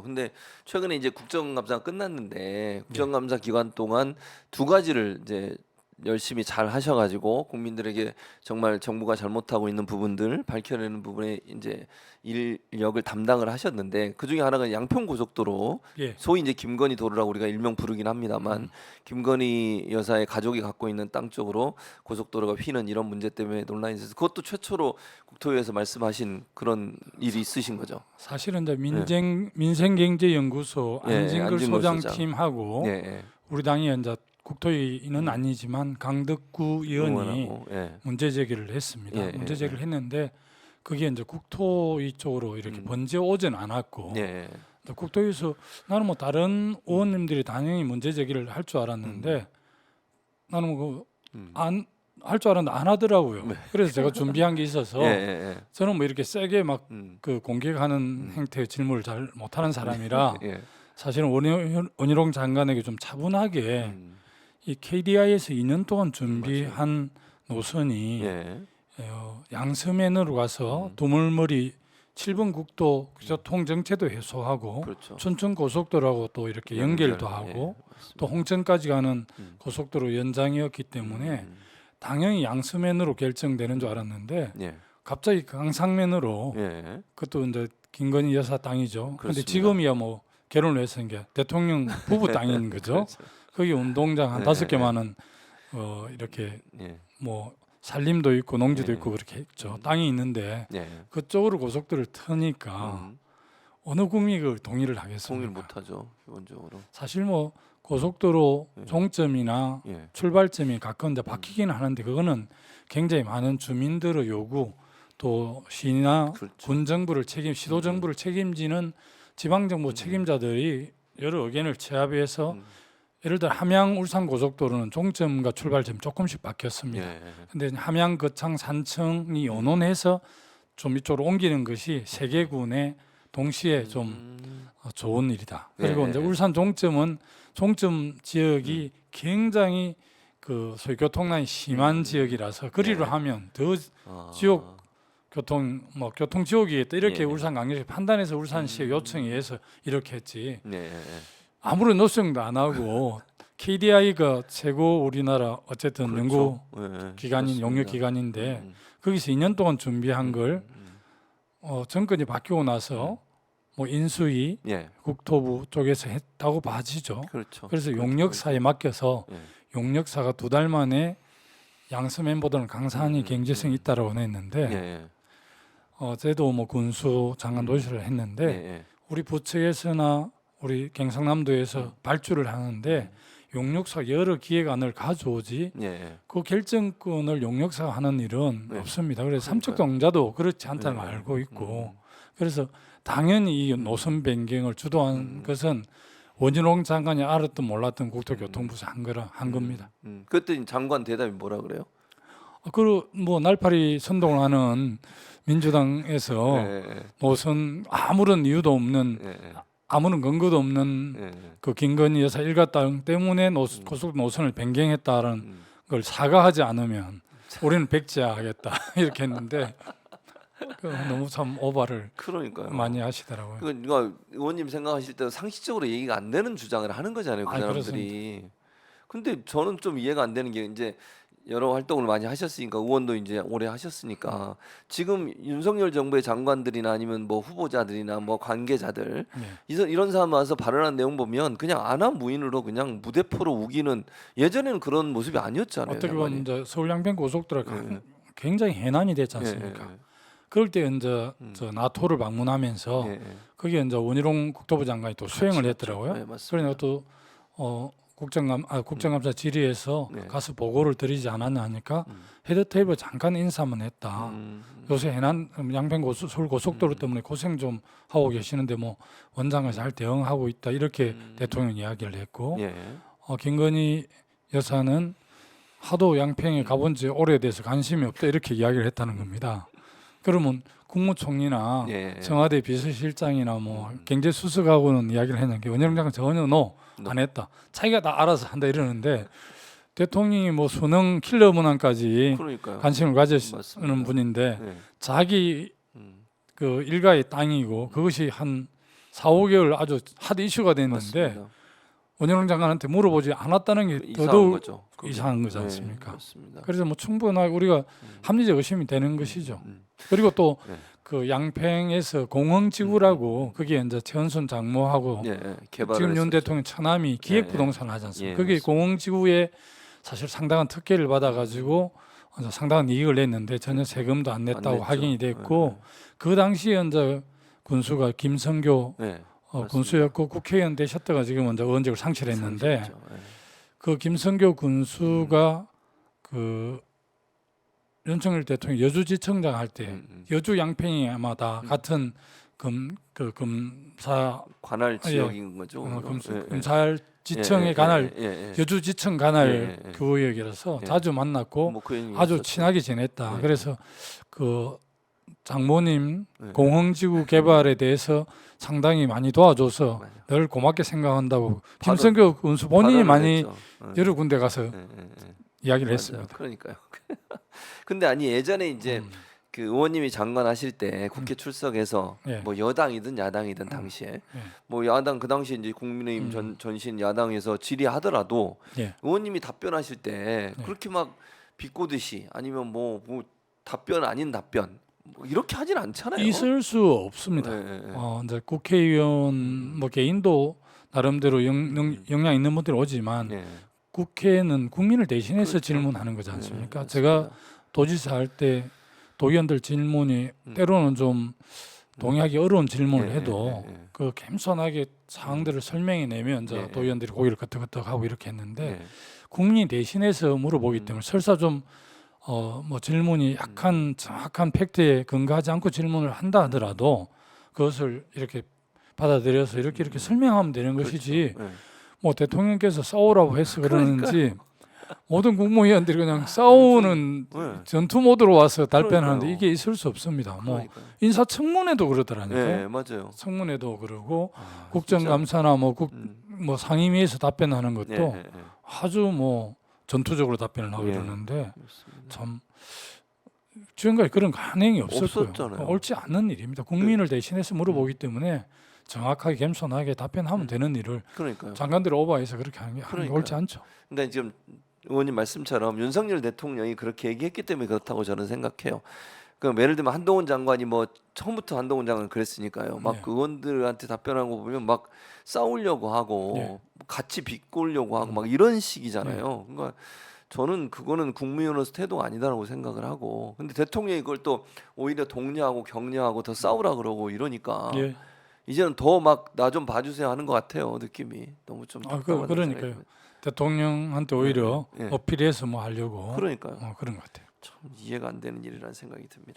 근데 최근에 이제 국정감사가 끝났는데 국정감사 기간 동안 두 가지를 이제 열심히 잘 하셔가지고 국민들에게 정말 정부가 잘못하고 있는 부분들 밝혀내는 부분에 이제 인력을 담당을 하셨는데 그 중에 하나가 양평 고속도로 예. 소위 이제 김건희 도로라고 우리가 일명 부르긴 합니다만 김건희 여사의 가족이 갖고 있는 땅 쪽으로 고속도로가 휘는 이런 문제 때문에 논란이 있어서 그것도 최초로 국토위에서 말씀하신 그런 일이 있으신 거죠. 사실은 이제 민생경제연구소 예, 안진걸 안진걸 소장팀하고 예, 예. 우리 당이 이제 국토위는 아니지만 강덕구 의원이 응원하고, 예. 문제 제기를 했습니다. 예, 문제 예, 제기를 했는데 그게 이제 국토위 쪽으로 이렇게 번져 오진 않았고 예. 또 국토위에서 나는 뭐 다른 의원님들이 당연히 문제 제기를 할 줄 알았는데 나는 그안 할 줄 알았는데 안 하더라고요. 그래서 제가 준비한 게 있어서 예, 예, 저는 뭐 이렇게 세게 막 예. 그 공격하는 행태의 질문을 잘 못하는 사람이라 예. 사실은 원희룡 장관에게 좀 차분하게 이 KDI에서 2년 동안 준비한 노선이 예. 양서면으로 가서 두물머리 7번 국도 교통 정체도 해소하고 그렇죠. 춘천 고속도로하고 또 이렇게 연결도 하고 또 홍천까지 가는 고속도로 연장이었기 때문에 당연히 양서면으로 결정되는 줄 알았는데 예. 갑자기 강상면으로 예. 그것도 이제 김건희 여사 땅이죠. 그런데 그렇습니다. 지금이야 뭐 결혼을 해서 이게 대통령 부부 땅인 거죠. 그렇죠. 거기 운동장 한 예, 5개만은 이렇게 예. 뭐 산림도 있고 농지도 예. 있고 그렇게 있죠. 땅이 있는데 예. 그쪽으로 고속도로를 트니까 어느 국민이 그걸 동의를 하겠습니까? 동의를 못 하죠. 기본적으로. 사실 뭐 고속도로 종점이나 예. 출발점이 가까운데 바뀌기는 하는데 그거는 굉장히 많은 주민들의 요구 또 시나 그렇죠. 군 정부를 시도 정부를 책임지는 지방 정부 책임자들이 여러 의견을 취합해서 예를 들어 함양 울산 고속도로는 종점과 출발점 조금씩 바뀌었습니다. 예. 근데 함양 거창 산청이 연원해서 좀 이쪽으로 옮기는 것이 세 개 군에 동시에 좀 좋은 일이다. 그리고 예. 이제 울산 종점 지역이 굉장히 그 소위 교통난이 심한 지역이라서 그리로 하면 더 지역 교통 지옥이겠다 이렇게 예. 울산광역시 판단해서 울산시에 요청에 의해서 이렇게 했지. 예. 아무런 노력도 안 하고 KDI가 최고 우리나라 어쨌든 연구 예. 기관인 용역 기관인데 거기서 2년 동안 준비한 걸 정권이 바뀌고 나서 뭐 인수위 예. 국토부 쪽에서 했다고 봐지죠. 그렇죠. 그래서 용역사에 맡겨서 예. 용역사가 2달 만에 양서면보다는 강산이 경제성이 있다라고 했는데 예. 저도 뭐 군수 장관 도시를 예. 했는데 예. 우리 부처에서나 우리 경상남도에서 발주를 하는데 용역사 여러 기획안을 가져오지 예. 그 결정권을 용역사가 하는 일은 네. 없습니다. 그래서 그러니까요. 삼척동자도 그렇지 않다는 걸 네. 알고 있고 그래서 당연히 이 노선 변경을 주도한 것은 원진홍 장관이 알았든 몰랐든 국토교통부에서 한 겁니다. 그랬더니 장관 대답이 뭐라 그래요? 그리고 뭐 날파리 선동을 하는 민주당에서 예. 노선 아무런 이유도 없는 예. 아무런 근거도 없는 예. 그 김건희 여사 일가 땅 때문에 고속 노선을 변경했다는 걸 사과하지 않으면 우리는 백지화하겠다 이렇게 했는데 너무 참 오바를 그러니까요. 많이 하시더라고요. 그러니까 의원님 생각하실 때 상식적으로 얘기가 안 되는 주장을 하는 거잖아요, 그 아니, 사람들이. 근데 저는 좀 이해가 안 되는 게 이제 여러 활동을 많이 하셨으니까 의원도 이제 오래 하셨으니까 지금 윤석열 정부의 장관들이나 아니면 뭐 후보자들이나 뭐 관계자들 이런 사람 와서 발언한 내용 보면 그냥 안하무인으로 그냥 무대포로 우기는 예전에는 그런 모습이 아니었잖아요. 어떻게 보면 이제 서울 양평 고속도로가 굉장히 해난이 됐지 않습니까? 그럴 때 이제 저 나토를 방문하면서 거기에 이제 원희룡 국토부 장관이 또 수행을 했더라고요. 네, 맞습니다. 그래서 또 국정감사 질의에서 가서 보고를 드리지 않았냐 하니까 헤드테이블 잠깐 인사만 했다. 요새 해난 양평 서울 고속도로 때문에 고생 좀 하고 계시는데 뭐 원장을 잘 대응하고 있다 이렇게 대통령 이야기를 했고 김건희 여사는 하도 양평에 가본 지 오래돼서 관심이 없다 이렇게 이야기를 했다는 겁니다. 그러면 국무총리나 청와대 비서실장이나 뭐 경제수석하고는 이야기를 했는데 원희룡 장관 전혀 안 했다. 자기가 다 알아서 한다 이러는데 대통령이 뭐 수능 킬러 문항까지 그러니까요. 관심을 가지는 맞습니다. 분인데 자기 그 일가의 땅이고 그것이 한 4, 5개월 아주 핫 이슈가 됐는데 맞습니다. 원희룡 장관한테 물어보지 않았다는 게 이상한 더더욱 거죠. 그게. 이상한 거지 네, 않습니까? 맞습니다. 그래서 뭐 충분하게 우리가 합리적 의심이 되는 것이죠. 음. 그리고 또 네. 그 양평에서 공흥지구라고 그게 이제 최은순 장모하고 예, 예, 개발을 지금 윤 했었죠. 대통령 처남이 기획부동산을 하지 않습니까? 예, 그게 맞습니다. 공흥지구에 사실 상당한 특혜를 받아가지고 상당한 이익을 냈는데 전혀 세금도 안 냈다고 냈죠. 확인이 됐고 그 당시에 이제 군수가 김성교 네, 맞습니다. 군수였고 국회의원 되셨다가 지금 이제 의원직을 상실했는데 상실했죠. 예. 그 김성교 군수가 그 윤석열 대통령 여주지청장 할 때 여주 양평이 아마 다 같은 검사 관할 예. 지역인 거죠. 검찰지청에 관할 여주지청 관할 예, 예. 구역이라서 예. 자주 만났고 뭐 그 얘기 아주 있었죠. 친하게 지냈다. 네. 그래서 그 장모님 네. 공흥지구 개발에 대해서 상당히 많이 도와줘서 맞아요. 늘 고맙게 생각한다고 발언- 김성교 군수 본인이 발언을 많이 했죠. 여러 군데 가서 이야기를 맞아요. 했습니다. 그러니까요. 근데 아니 예전에 이제 그 의원님이 장관 하실 때 국회 출석해서 예. 뭐 여당이든 야당이든 당시에 예. 뭐 야당 그 당시 이제 국민의힘 전신 야당에서 질의하더라도 예. 의원님이 답변하실 때 그렇게 막 비꼬듯이 아니면 뭐 답변 아닌 답변 뭐 이렇게 하진 않잖아요. 있을 수 없습니다. 이제 국회의원 뭐 개인도 나름대로 영향 있는 분들이 오지만 네. 국회는 국민을 대신해서 그렇죠. 질문하는 거지 않습니까? 네, 제가 맞습니다. 도지사 할 때 도의원들 질문이 때로는 좀 동의하기 어려운 질문을 해도 그 겸손하게 사항들을 설명해내면 이제 도의원들이 고개를 끄덕끄덕하고 이렇게 했는데 국민이 대신해서 물어보기 때문에 설사 좀 뭐 질문이 약한 정확한 팩트에 근거하지 않고 질문을 한다 하더라도 그것을 이렇게 받아들여서 이렇게 설명하면 되는 것이지 네. 뭐 대통령께서 싸우라고 해서 그러는지 모든 국무위원들이 그냥 싸우는 네. 전투 모드로 와서 답변하는데 그러니까요. 이게 있을 수 없습니다. 뭐 그러니까요. 인사청문회도 그러더라니까요. 네, 맞아요. 청문회도 그러고 아, 국정감사나 뭐 진짜. 상임위에서 답변하는 것도 네. 아주 뭐 전투적으로 답변을 하고 예. 이러는데 맞습니다. 참 지금까지 그런 관행이 없었고요. 없었잖아요. 옳지 않는 일입니다. 국민을 대신해서 물어보기 때문에 정확하게 겸손하게 답변하면 되는 일을 그러니까요. 장관들이 오버해서 그렇게 하는 게 그러니까요. 옳지 않죠. 그러니까 지금 의원님 말씀처럼 윤석열 대통령이 그렇게 얘기했기 때문에 그렇다고 저는 생각해요. 그럼 예를 들면 한동훈 장관이 뭐 처음부터 한동훈 장관 그랬으니까요. 막 네. 그 의원들한테 답변한 거 보면 막 싸우려고 하고 네. 같이 비꼬려고 하고 막 이런 식이잖아요. 그러니까 저는 그거는 국무위원으로서 태도가 아니다라고 생각을 하고, 근데 대통령이 그걸 또 오히려 독려하고 격려하고 더 싸우라 그러고 이러니까 예. 이제는 더 막 나 좀 봐주세요 하는 것 같아요. 느낌이 너무 좀 답답하다는 그러니까요. 생각이 듭니다. 대통령한테 오히려 네. 어필해서 뭐 하려고 그러니까요. 그런 것 같아요. 참 이해가 안 되는 일이라는 생각이 듭니다.